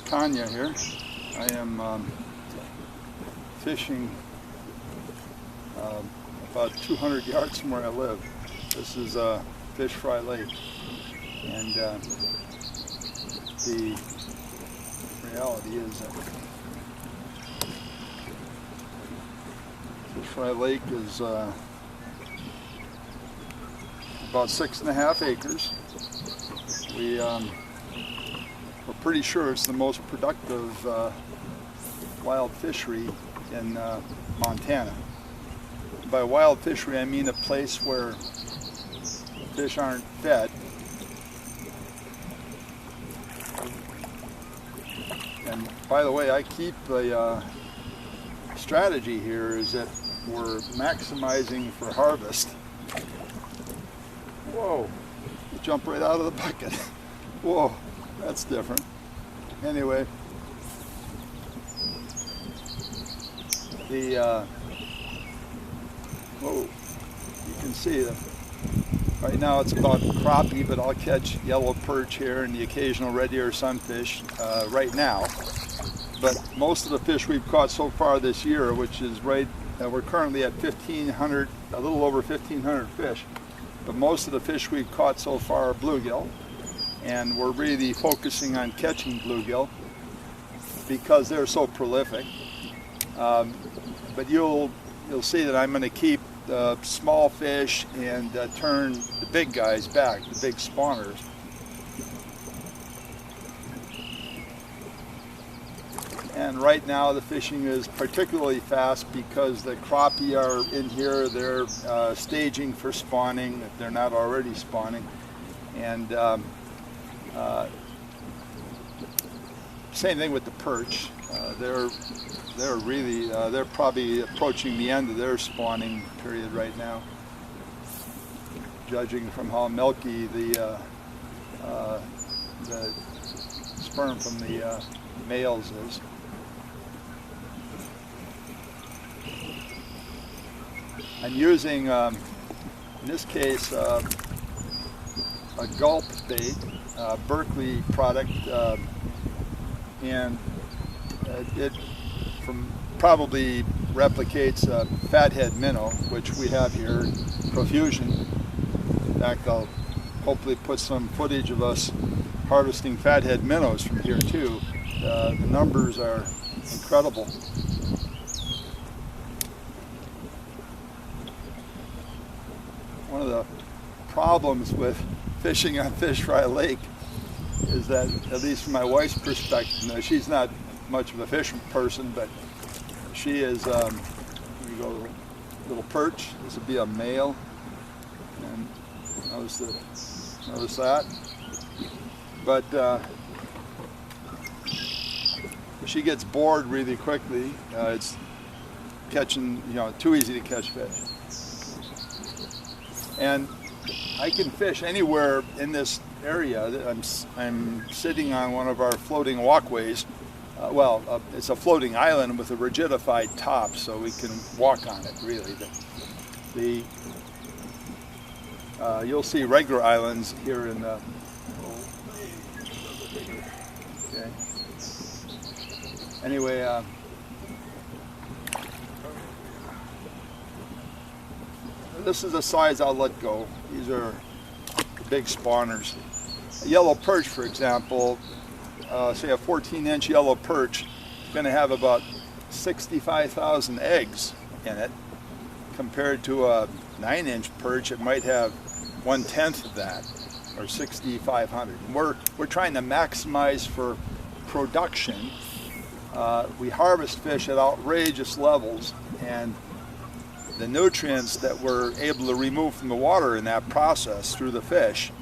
Kania here. I am fishing about 200 yards from where I live. This is Fish Fry Lake, and the reality is that Fish Fry Lake is about 6.5 acres. We're pretty sure it's the most productive wild fishery in Montana. By wild fishery, I mean a place where fish aren't fed. And by the way, I keep the strategy here is that we're maximizing for harvest. Whoa, you jump right out of the bucket. Whoa. That's different. Anyway, whoa, you can see that right now it's about crappie, but I'll catch yellow perch here and the occasional red ear sunfish right now. But most of the fish we've caught so far this year, which is we're currently at 1,500, a little over 1,500 fish. But most of the fish we've caught so far are bluegill. And we're really focusing on catching bluegill because they're so prolific. But you'll see that I'm going to keep the small fish and turn the big guys back, the big spawners. And right now the fishing is particularly fast because the crappie are in here. They're staging for spawning if they're not already spawning. And same thing with the perch. They're probably approaching the end of their spawning period right now, judging from how milky the sperm from the males is. I'm using, in this case, a gulp bait. Berkeley product, and it probably replicates fathead minnow, which we have here in profusion. In fact, I'll hopefully put some footage of us harvesting fathead minnows from here too. The numbers are incredible. One of the problems with fishing on Fish Fry Lake is that, at least from my wife's perspective, she's not much of a fish person, but she is, here we go, little perch. This would be a male, and notice that. But she gets bored really quickly. It's catching, too easy to catch fish. And I can fish anywhere in this area. I'm sitting on one of our floating walkways. It's a floating island with a rigidified top, so we can walk on it, really. You'll see regular islands here in the... Okay. Anyway, this is the size I'll let go. These are big spawners. A yellow perch, for example, say a 14-inch yellow perch, is going to have about 65,000 eggs in it, compared to a 9-inch perch. It might have 1/10 of that, or 6,500. We're trying to maximize for production. We harvest fish at outrageous levels, and the nutrients that we're able to remove from the water in that process through the fish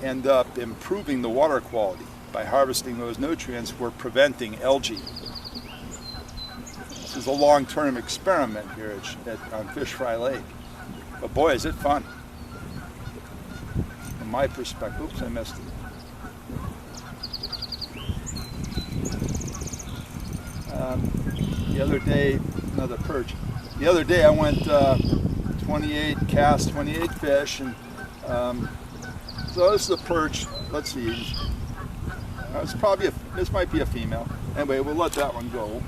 end up improving the water quality. by harvesting those nutrients, we're preventing algae. This is a long-term experiment here on Fish Fry Lake. But boy, is it fun. From my perspective, oops, I missed it. The other day, another perch. The other day I went 28 fish, and so this is a perch. Let's see. This might be a female. Anyway, we'll let that one go.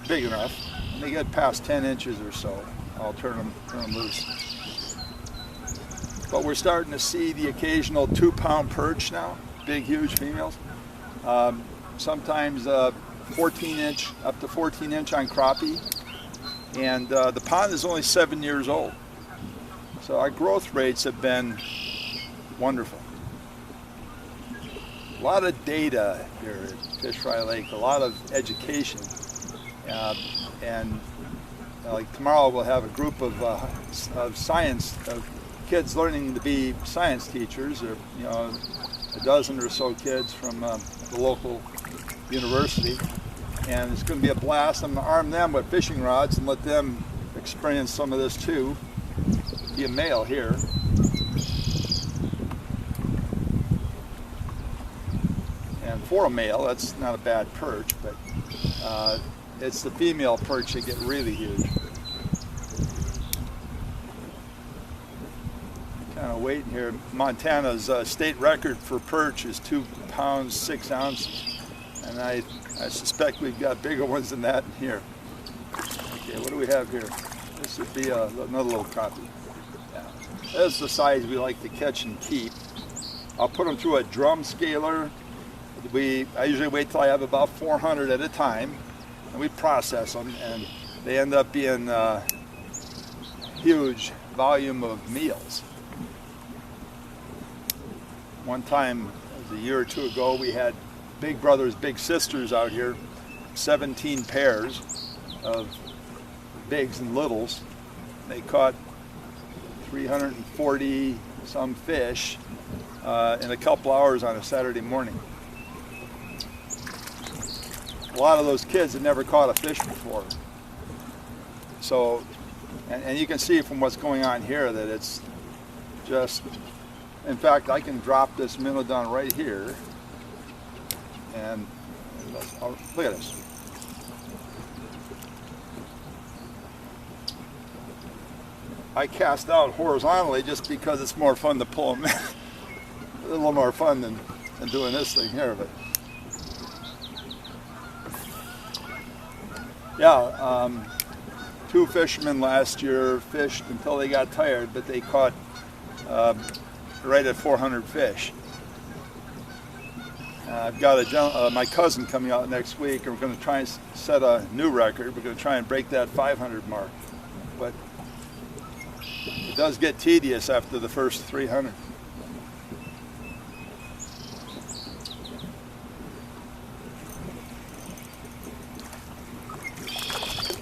Big enough. When they get past 10 inches or so, I'll turn them loose. But we're starting to see the occasional 2-pound perch now. Big, huge females. Sometimes 14-inch, up to 14-inch on crappie. And the pond is only 7 years old. So our growth rates have been wonderful. A lot of data here at Fish Fry Lake, a lot of education. And like tomorrow we'll have a group of kids learning to be science teachers, or a dozen or so kids from the local university. And it's going to be a blast. I'm going to arm them with fishing rods and let them experience some of this too. Be a male here. And for a male, that's not a bad perch, but it's the female perch that get really huge. Kind of waiting here. Montana's state record for perch is 2 pounds 6 ounces, and I suspect we've got bigger ones than that here. Okay, what do we have here? This would be another little crappie. Yeah. That's the size we like to catch and keep. I'll put them through a drum scaler. I usually wait till I have about 400 at a time, and we process them, and they end up being huge volume of meals. One time, it was a year or two ago, we had big brothers, big sisters out here, 17 pairs of bigs and littles. They caught 340 some fish in a couple hours on a Saturday morning. A lot of those kids had never caught a fish before. So, and you can see from what's going on here that it's just, in fact, I can drop this minnow down right here, and look at this. I cast out horizontally just because it's more fun to pull them in. A little more fun than doing this thing here, but yeah, 2 fishermen last year fished until they got tired, but they caught right at 400 fish. I've got my cousin coming out next week, and we're going to try and set a new record. We're going to try and break that 500 mark, but it does get tedious after the first 300.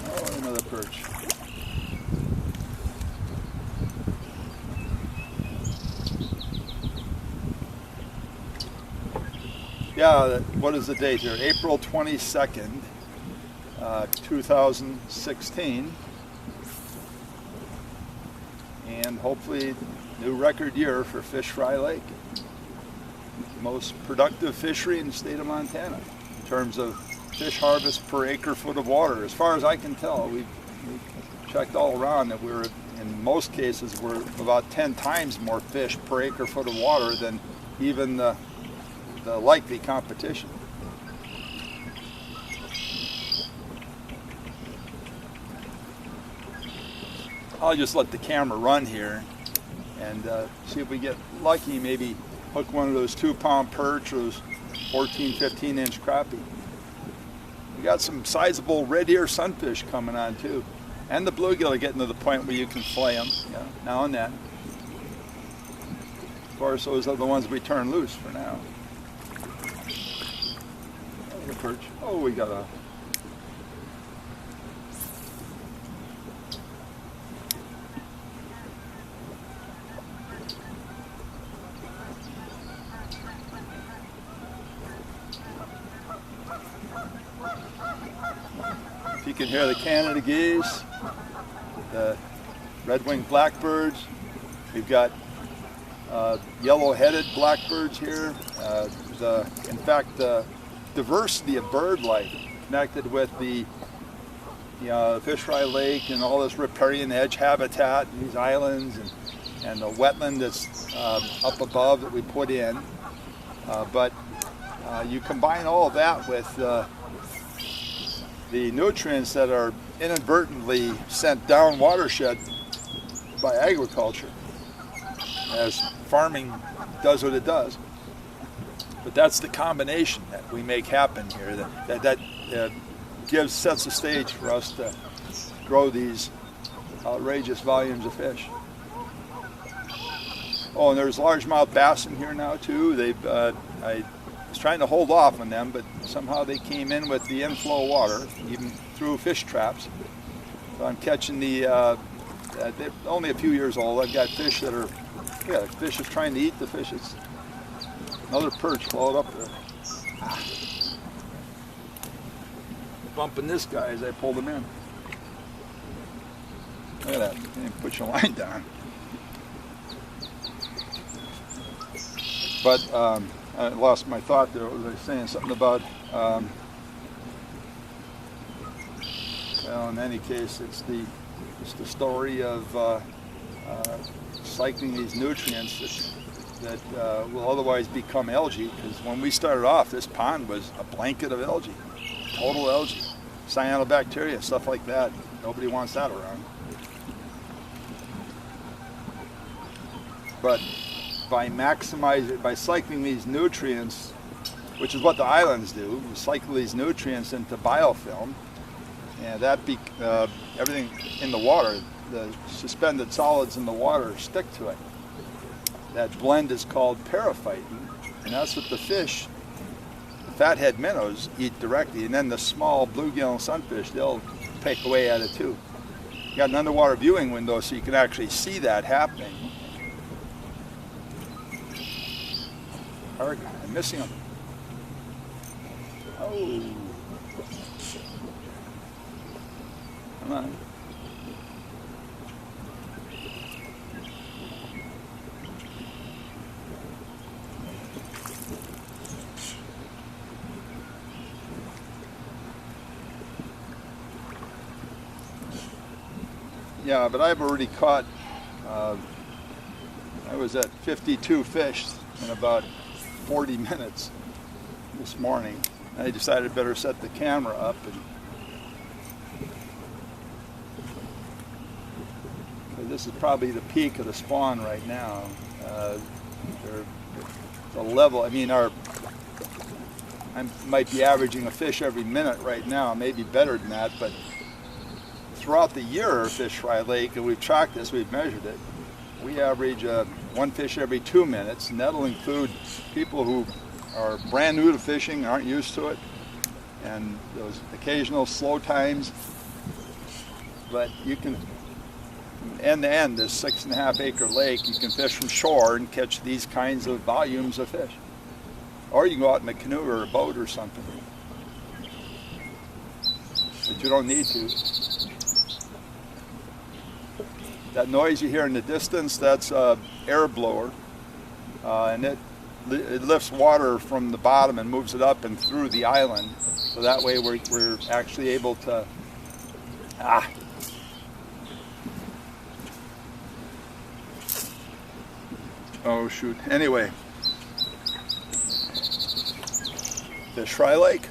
Oh, another perch. Yeah, what is the date here? April 22nd, 2016. And hopefully new record year for Fish Fry Lake. Most productive fishery in the state of Montana in terms of fish harvest per acre foot of water. As far as I can tell, we've checked all around that we're, in most cases, we're about 10 times more fish per acre foot of water than even the likely competition. I'll just let the camera run here and see if we get lucky, maybe hook one of those 2-pound perch or those 14, 15-inch crappie. We got some sizable red ear sunfish coming on too. And the bluegill are getting to the point where you can flay them, now and then. Of course, those are the ones we turn loose for now. Oh, the perch. Oh, we got a... If you can hear the Canada geese, the red-winged blackbirds, we've got yellow-headed blackbirds here. In fact, the diversity of bird life connected with the fishery lake and all this riparian edge habitat, and these islands, and the wetland that's up above that we put in. But you combine all of that with the nutrients that are inadvertently sent down watershed by agriculture, as farming does what it does. But that's the combination that we make happen here that sets the stage for us to grow these outrageous volumes of fish. Oh, and there's largemouth bass in here now too. I was trying to hold off on them, but somehow they came in with the inflow water, even through fish traps. So I'm catching they're only a few years old. I've got fish that are, the fish is trying to eat the fish. It's another perch float up there. Bumping this guy as I pulled him in. Look at that. You didn't put your line down. But I lost my thought there. What was I saying? Something about, well, in any case, it's the story of cycling these nutrients that will otherwise become algae, because when we started off, this pond was a blanket of algae, total algae, cyanobacteria, stuff like that. Nobody wants that around. But by cycling these nutrients, which is what the islands do, we cycle these nutrients into biofilm, and that everything in the water, the suspended solids in the water stick to it. That blend is called periphyton, and that's what the fish, the fathead minnows, eat directly, and then the small bluegill and sunfish, they'll pick away at it too. You got an underwater viewing window so you can actually see that happening. I'm missing them. Oh. Come on. Yeah, but I've already caught, I was at 52 fish in about 40 minutes this morning. I decided I'd better set the camera up, and this is probably the peak of the spawn right now. The level, I mean, I might be averaging a fish every minute right now, maybe better than that, but throughout the year, Fish Fry Lake, and we've tracked this, we've measured it, we average one fish every 2 minutes, and that'll include people who are brand new to fishing, aren't used to it, and those occasional slow times. But you can, from end to end, this 6.5 acre lake, you can fish from shore and catch these kinds of volumes of fish. Or you can go out in a canoe or a boat or something. But you don't need to. That noise you hear in the distance, that's an air blower, and it lifts water from the bottom and moves it up and through the island. So that way we're actually able to, oh shoot, anyway. Fish Fry Lake.